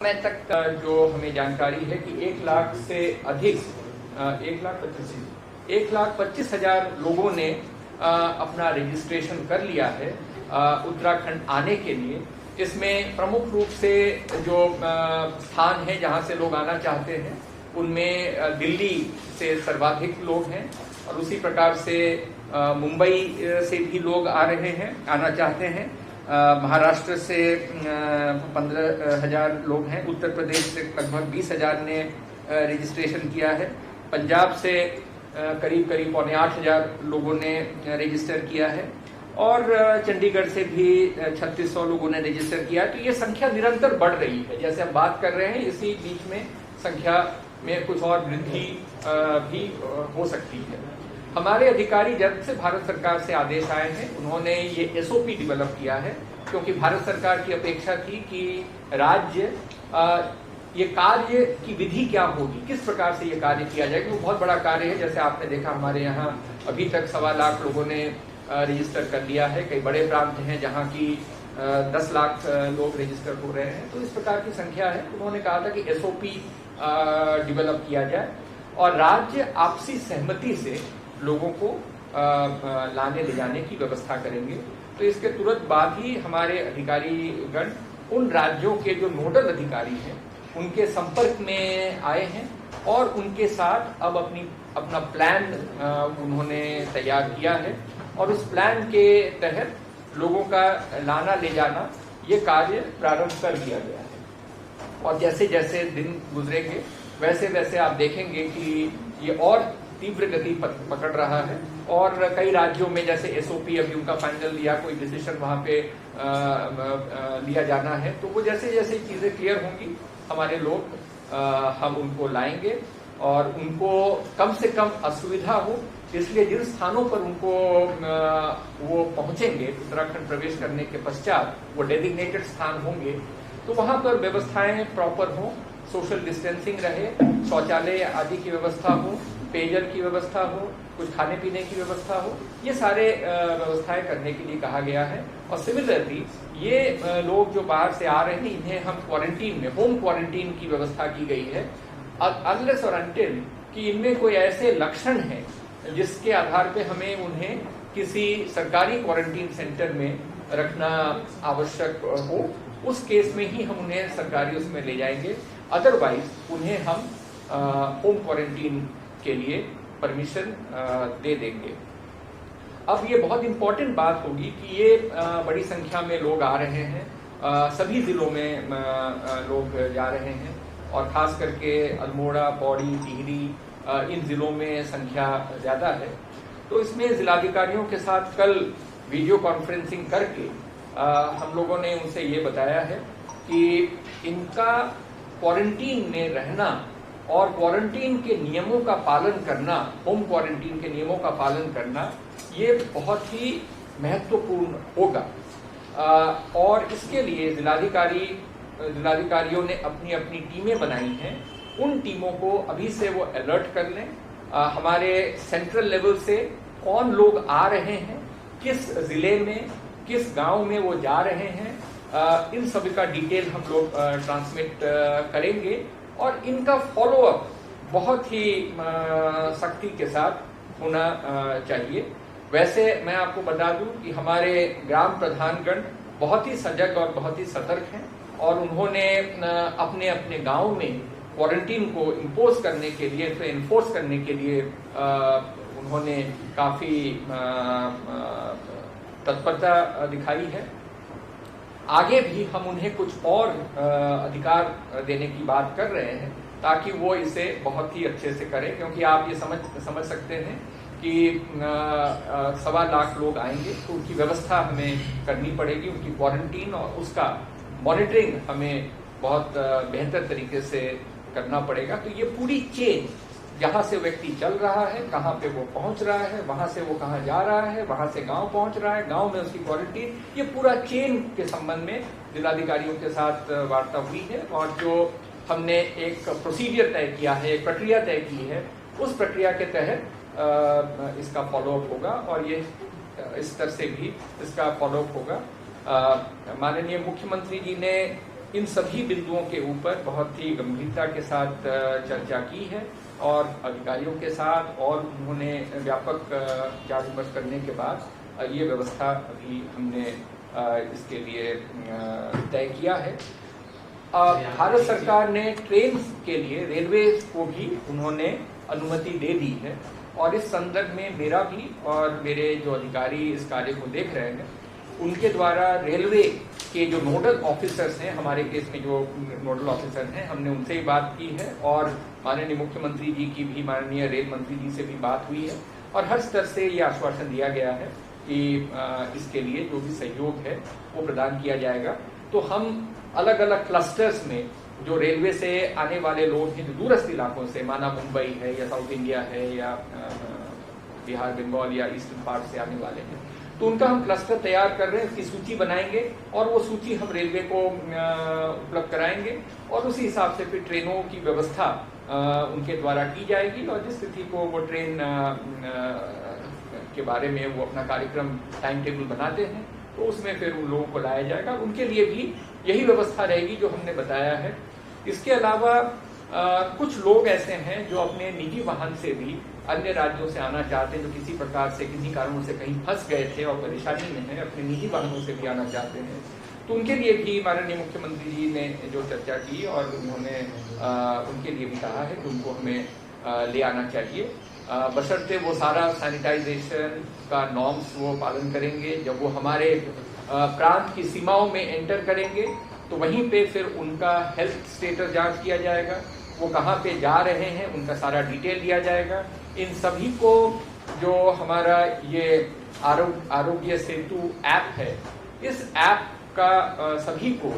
समय तक जो हमें जानकारी है कि 1 लाख से अधिक 1,25,000 लोगों ने अपना रजिस्ट्रेशन कर लिया है उत्तराखंड आने के लिए। इसमें प्रमुख रूप से जो स्थान है जहां से लोग आना चाहते हैं उनमें दिल्ली से सर्वाधिक लोग हैं और उसी प्रकार से मुंबई से भी लोग आना चाहते हैं। महाराष्ट्र से 15,000 लोग हैं, उत्तर प्रदेश से लगभग 20,000 ने रजिस्ट्रेशन किया है, पंजाब से करीब 8,000 लोगों ने रजिस्टर किया है और चंडीगढ़ से भी 3,600 लोगों ने रजिस्टर किया है। तो ये संख्या निरंतर बढ़ रही है। जैसे हम बात कर रहे हैं इसी बीच में संख्या में कुछ और वृद्धि भी हो सकती है। हमारे अधिकारी जब से भारत सरकार से आदेश आए हैं उन्होंने ये एसओपी डेवलप किया है, क्योंकि भारत सरकार की अपेक्षा थी कि राज्य ये कार्य की विधि क्या होगी, किस प्रकार से ये कार्य किया जाएगा। वो बहुत बड़ा कार्य है। जैसे आपने देखा हमारे यहाँ अभी तक 1.25 लाख लोगों ने रजिस्टर कर लिया है। कई बड़े प्रांत हैं जहाँ की 10 लाख लोग रजिस्टर हो रहे हैं। तो इस प्रकार की संख्या है। उन्होंने कहा था कि एसओपी डेवलप किया जाए और राज्य आपसी सहमति से लोगों को लाने ले जाने की व्यवस्था करेंगे। तो इसके तुरंत बाद ही हमारे अधिकारीगण उन राज्यों के जो नोडल अधिकारी हैं उनके संपर्क में आए हैं और उनके साथ अब अपना प्लान उन्होंने तैयार किया है और उस प्लान के तहत लोगों का लाना ले जाना ये कार्य प्रारंभ कर दिया गया है। और जैसे जैसे दिन गुजरेंगे वैसे वैसे आप देखेंगे कि ये और तीव्र गति पकड़ रहा है और कई राज्यों में जैसे एसओपी अभी उनका फाइनल लिया, कोई डिसीजन वहां पे लिया जाना है, तो वो जैसे जैसे चीजें क्लियर होंगी हमारे लोग हम उनको लाएंगे और उनको कम से कम असुविधा हो, इसलिए जिन स्थानों पर उनको वो पहुंचेंगे उत्तराखंड प्रवेश करने के पश्चात वो डेजिग्नेटेड स्थान होंगे, तो वहां पर व्यवस्थाएं प्रॉपर हो, सोशल डिस्टेंसिंग रहे, शौचालय आदि की व्यवस्था हो, पेयजल की व्यवस्था हो, कुछ खाने पीने की व्यवस्था हो, ये सारे व्यवस्थाएं करने के लिए कहा गया है। और सिमिलरली ये लोग जो बाहर से आ रहे हैं इन्हें हम क्वारंटीन में, होम क्वारंटीन की व्यवस्था की गई है अनलेस और अनटिल कि इनमें कोई ऐसे लक्षण हैं जिसके आधार पे हमें उन्हें किसी सरकारी क्वारंटीन सेंटर में रखना आवश्यक हो, उस केस में ही हम उन्हें सरकारी उसमें ले जाएंगे। अदरवाइज उन्हें हम होम क्वारंटीन के लिए परमिशन दे देंगे। अब ये बहुत इंपॉर्टेंट बात होगी कि ये बड़ी संख्या में लोग आ रहे हैं, सभी जिलों में लोग जा रहे हैं और खास करके अल्मोड़ा, पौड़ी, टिहरी इन जिलों में संख्या ज्यादा है। तो इसमें जिलाधिकारियों के साथ कल वीडियो कॉन्फ्रेंसिंग करके हम लोगों ने उनसे ये बताया है कि इनका क्वारंटीन में रहना और क्वारंटीन के नियमों का पालन करना, होम क्वारंटीन के नियमों का पालन करना, ये बहुत ही महत्वपूर्ण होगा। और इसके लिए जिलाधिकारियों ने अपनी अपनी टीमें बनाई हैं। उन टीमों को अभी से वो अलर्ट कर लें। हमारे सेंट्रल लेवल से कौन लोग आ रहे हैं, किस जिले में, किस गांव में वो जा रहे हैं, इन सभी का डिटेल हम लोग ट्रांसमिट करेंगे और इनका फॉलोअप बहुत ही सख्ती के साथ होना चाहिए। वैसे मैं आपको बता दूं कि हमारे ग्राम प्रधानगण बहुत ही सजग और बहुत ही सतर्क हैं और उन्होंने अपने अपने गांव में क्वारंटीन को इम्पोज करने के लिए, तो इन्फोर्स करने के लिए उन्होंने काफी तत्परता दिखाई है। आगे भी हम उन्हें कुछ और अधिकार देने की बात कर रहे हैं ताकि वो इसे बहुत ही अच्छे से करें, क्योंकि आप ये समझ सकते हैं कि 1.25 लाख लोग आएंगे तो उनकी व्यवस्था हमें करनी पड़ेगी, उनकी क्वारंटीन और उसका मॉनिटरिंग हमें बहुत बेहतर तरीके से करना पड़ेगा। तो ये पूरी चेन, जहां से व्यक्ति चल रहा है, कहाँ पे वो पहुंच रहा है, वहां से वो कहाँ जा रहा है, वहां से गांव पहुंच रहा है, गांव में उसकी क्वारंटीन, ये पूरा चेन के संबंध में जिलाधिकारियों के साथ वार्ता हुई है और जो हमने एक प्रोसीजर तय किया है, एक प्रक्रिया तय की है, उस प्रक्रिया के तहत इसका फॉलोअप होगा और ये इस तरह से भी इसका फॉलोअप होगा। माननीय मुख्यमंत्री जी ने इन सभी बिंदुओं के ऊपर बहुत ही गंभीरता के साथ चर्चा की है और अधिकारियों के साथ, और उन्होंने व्यापक विचार विमर्श करने के बाद ये व्यवस्था अभी हमने इसके लिए तय किया है। भारत सरकार ने ट्रेन के लिए रेलवे को भी उन्होंने अनुमति दे दी है और इस संदर्भ में मेरा भी और मेरे जो अधिकारी इस कार्य को देख रहे हैं उनके द्वारा रेलवे के जो नोडल ऑफिसर्स हैं, हमारे केस में जो नोडल ऑफिसर हैं, हमने उनसे ही बात की है और माननीय मुख्यमंत्री जी की भी, माननीय रेल मंत्री जी से भी बात हुई है और हर स्तर से ये आश्वासन दिया गया है कि इसके लिए जो भी सहयोग है वो प्रदान किया जाएगा। तो हम अलग अलग क्लस्टर्स में जो रेलवे से आने वाले लोग हैं, जो दूरस्थ इलाकों से, माना मुंबई है या साउथ इंडिया है या बिहार, बंगाल या ईस्टर्न पार्ट से आने वाले हैं, तो उनका हम क्लस्टर तैयार कर रहे हैं, उसकी सूची बनाएंगे और वो सूची हम रेलवे को उपलब्ध कराएंगे और उसी हिसाब से फिर ट्रेनों की व्यवस्था उनके द्वारा की जाएगी और जिस तिथि को वो ट्रेन के बारे में वो अपना कार्यक्रम टाइम टेबल बनाते हैं तो उसमें फिर उन लोगों को लाया जाएगा। उनके लिए भी यही व्यवस्था रहेगी जो हमने बताया है। इसके अलावा कुछ लोग ऐसे हैं जो अपने निजी वाहन से भी अन्य राज्यों से आना चाहते हैं, जो किसी प्रकार से, किसी कारणों से कहीं फंस गए थे और परेशानी में हैं, अपने निजी वाहनों से भी आना चाहते हैं, तो उनके लिए भी माननीय मुख्यमंत्री जी ने जो चर्चा की और उन्होंने उनके लिए भी कहा है कि उनको हमें ले आना चाहिए, बशर्ते वो सारा सैनिटाइजेशन का नॉर्म्स वो पालन करेंगे। जब वो हमारे प्रांत की सीमाओं में एंटर करेंगे तो वहीं पे फिर उनका हेल्थ स्टेटस जांच किया जाएगा, वो कहाँ पे जा रहे हैं उनका सारा डिटेल दिया जाएगा। इन सभी को जो हमारा ये आरोग्य सेतु ऐप है, इस ऐप का सभी को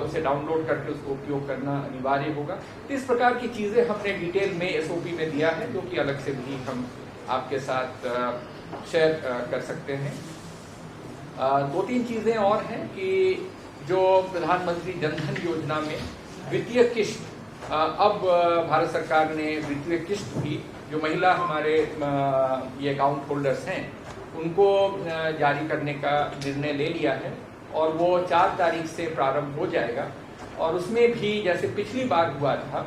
उसे डाउनलोड करके उसको उपयोग करना अनिवार्य होगा। तो इस प्रकार की चीजें हमने डिटेल में एसओपी में दिया है, जो कि अलग से भी हम आपके साथ शेयर कर सकते हैं। दो तीन चीजें और हैं कि जो प्रधानमंत्री जनधन योजना में वित्तीय किश्त, अब भारत सरकार ने वित्तीय किश्त भी जो महिला हमारे ये अकाउंट होल्डर्स हैं उनको जारी करने का निर्णय ले लिया है और वो 4 तारीख से प्रारंभ हो जाएगा। और उसमें भी जैसे पिछली बार हुआ था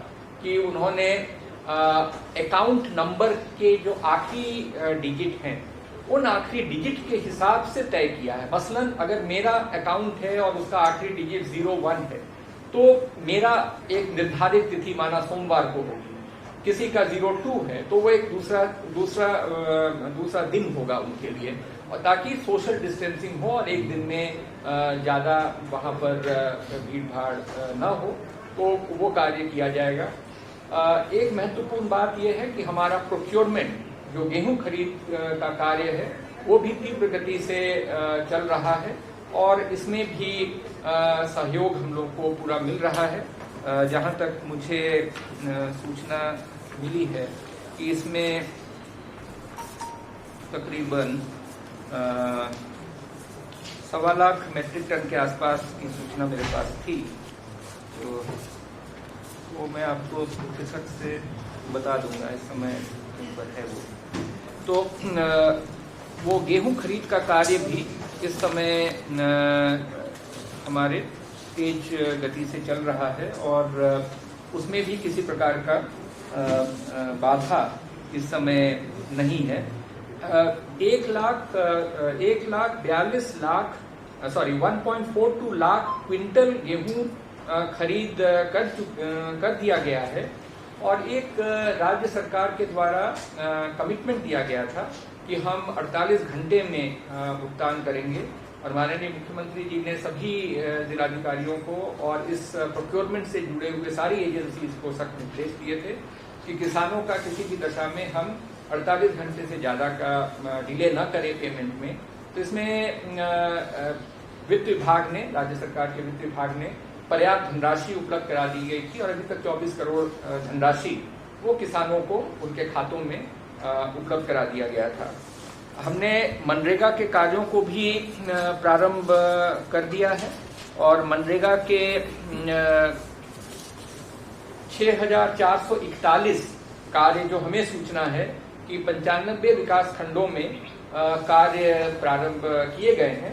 कि उन्होंने अकाउंट नंबर के जो आखिरी डिजिट हैं उन आखिरी डिजिट के हिसाब से तय किया है। मसलन अगर मेरा अकाउंट है और उसका आखिरी डिजिट 01 है तो मेरा एक निर्धारित तिथि माना सोमवार को होगी, किसी का 02 है तो वो एक दूसरा दिन होगा उनके लिए, और ताकि सोशल डिस्टेंसिंग हो और एक दिन में ज़्यादा वहाँ पर भीड़ भाड़ न हो, तो वो कार्य किया जाएगा। एक महत्वपूर्ण बात यह है कि हमारा प्रोक्योरमेंट जो गेहूं खरीद का कार्य है वो भी तीव्र गति से चल रहा है और इसमें भी सहयोग हम लोग को पूरा मिल रहा है। जहाँ तक मुझे सूचना मिली है कि इसमें तकरीबन 1.25 लाख मेट्रिक टन के आसपास की सूचना मेरे पास थी, तो वो मैं आपको प्रतिशत से बता दूंगा, इस समय कहीं पर है वो। तो वो गेहूं खरीद का कार्य भी इस समय हमारे तेज गति से चल रहा है और उसमें भी किसी प्रकार का बाधा इस समय नहीं है। 1.42 लाख क्विंटल गेहूं खरीद कर दिया गया है और एक राज्य सरकार के द्वारा कमिटमेंट दिया गया था कि हम 48 घंटे में भुगतान करेंगे और माननीय मुख्यमंत्री जी ने सभी जिलाधिकारियों को और इस प्रोक्योरमेंट से जुड़े हुए सारी एजेंसीज को सख्त निर्देश दिए थे कि किसानों का किसी भी दशा में हम 48 घंटे से ज़्यादा का डिले न करें पेमेंट में। तो इसमें वित्त विभाग ने, राज्य सरकार के वित्त विभाग ने पर्याप्त धनराशि उपलब्ध करा दी गई थी और अभी तक 24 करोड़ धनराशि वो किसानों को उनके खातों में उपलब्ध करा दिया गया था। हमने मनरेगा के कार्यों को भी प्रारंभ कर दिया है और मनरेगा के 6,441 कार्य जो हमें सूचना है कि 95 विकास खंडों में कार्य प्रारंभ किए गए हैं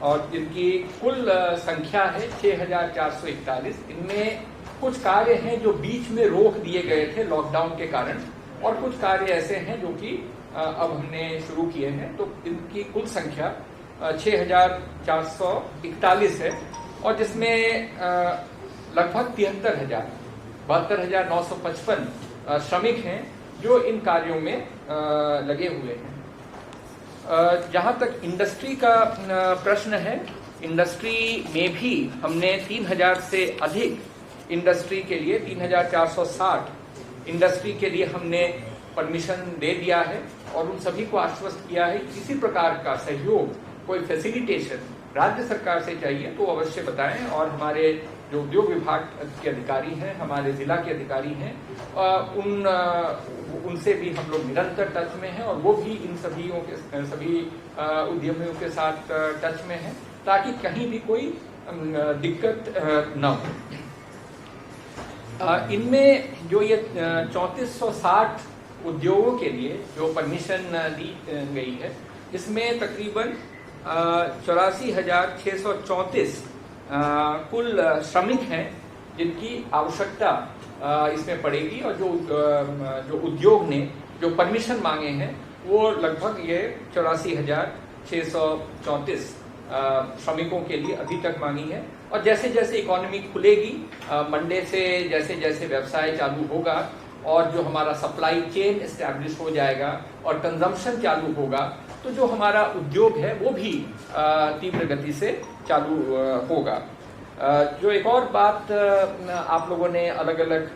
और जिनकी कुल संख्या है 6,441। इनमें कुछ कार्य हैं जो बीच में रोक दिए गए थे लॉकडाउन के कारण, और कुछ कार्य ऐसे हैं जो कि अब हमने शुरू किए हैं। तो इनकी कुल संख्या 6,441 है, और जिसमें लगभग 72,955 श्रमिक हैं जो इन कार्यों में लगे हुए हैं। जहां तक इंडस्ट्री का प्रश्न है, इंडस्ट्री में भी हमने 3,000 से अधिक इंडस्ट्री के लिए 3,460 इंडस्ट्री के लिए हमने परमिशन दे दिया है, और उन सभी को आश्वस्त किया है कि किसी प्रकार का सहयोग, कोई फैसिलिटेशन राज्य सरकार से चाहिए तो अवश्य बताएं। और हमारे जो उद्योग विभाग के अधिकारी हैं, हमारे जिला के अधिकारी हैं, उनसे भी हम लोग निरंतर टच में हैं, और वो भी इन सभी उद्यमियों के साथ टच में हैं, ताकि कहीं भी कोई दिक्कत न हो। इनमें जो ये 3460 उद्योगों के लिए जो परमिशन दी गई है, इसमें तकरीबन 84,634 कुल श्रमिक हैं जिनकी आवश्यकता इसमें पड़ेगी, और जो उद्योग ने जो परमिशन मांगे हैं वो लगभग ये 84,634 श्रमिकों के लिए अभी तक मांगी है। और जैसे जैसे इकोनॉमी खुलेगी, मंडे से जैसे जैसे व्यवसाय चालू होगा, और जो हमारा सप्लाई चेन एस्टैब्लिश हो जाएगा और कंजम्पशन चालू होगा, तो जो हमारा उद्योग है वो भी तीव्र गति से चालू होगा। जो एक और बात आप लोगों ने अलग अलग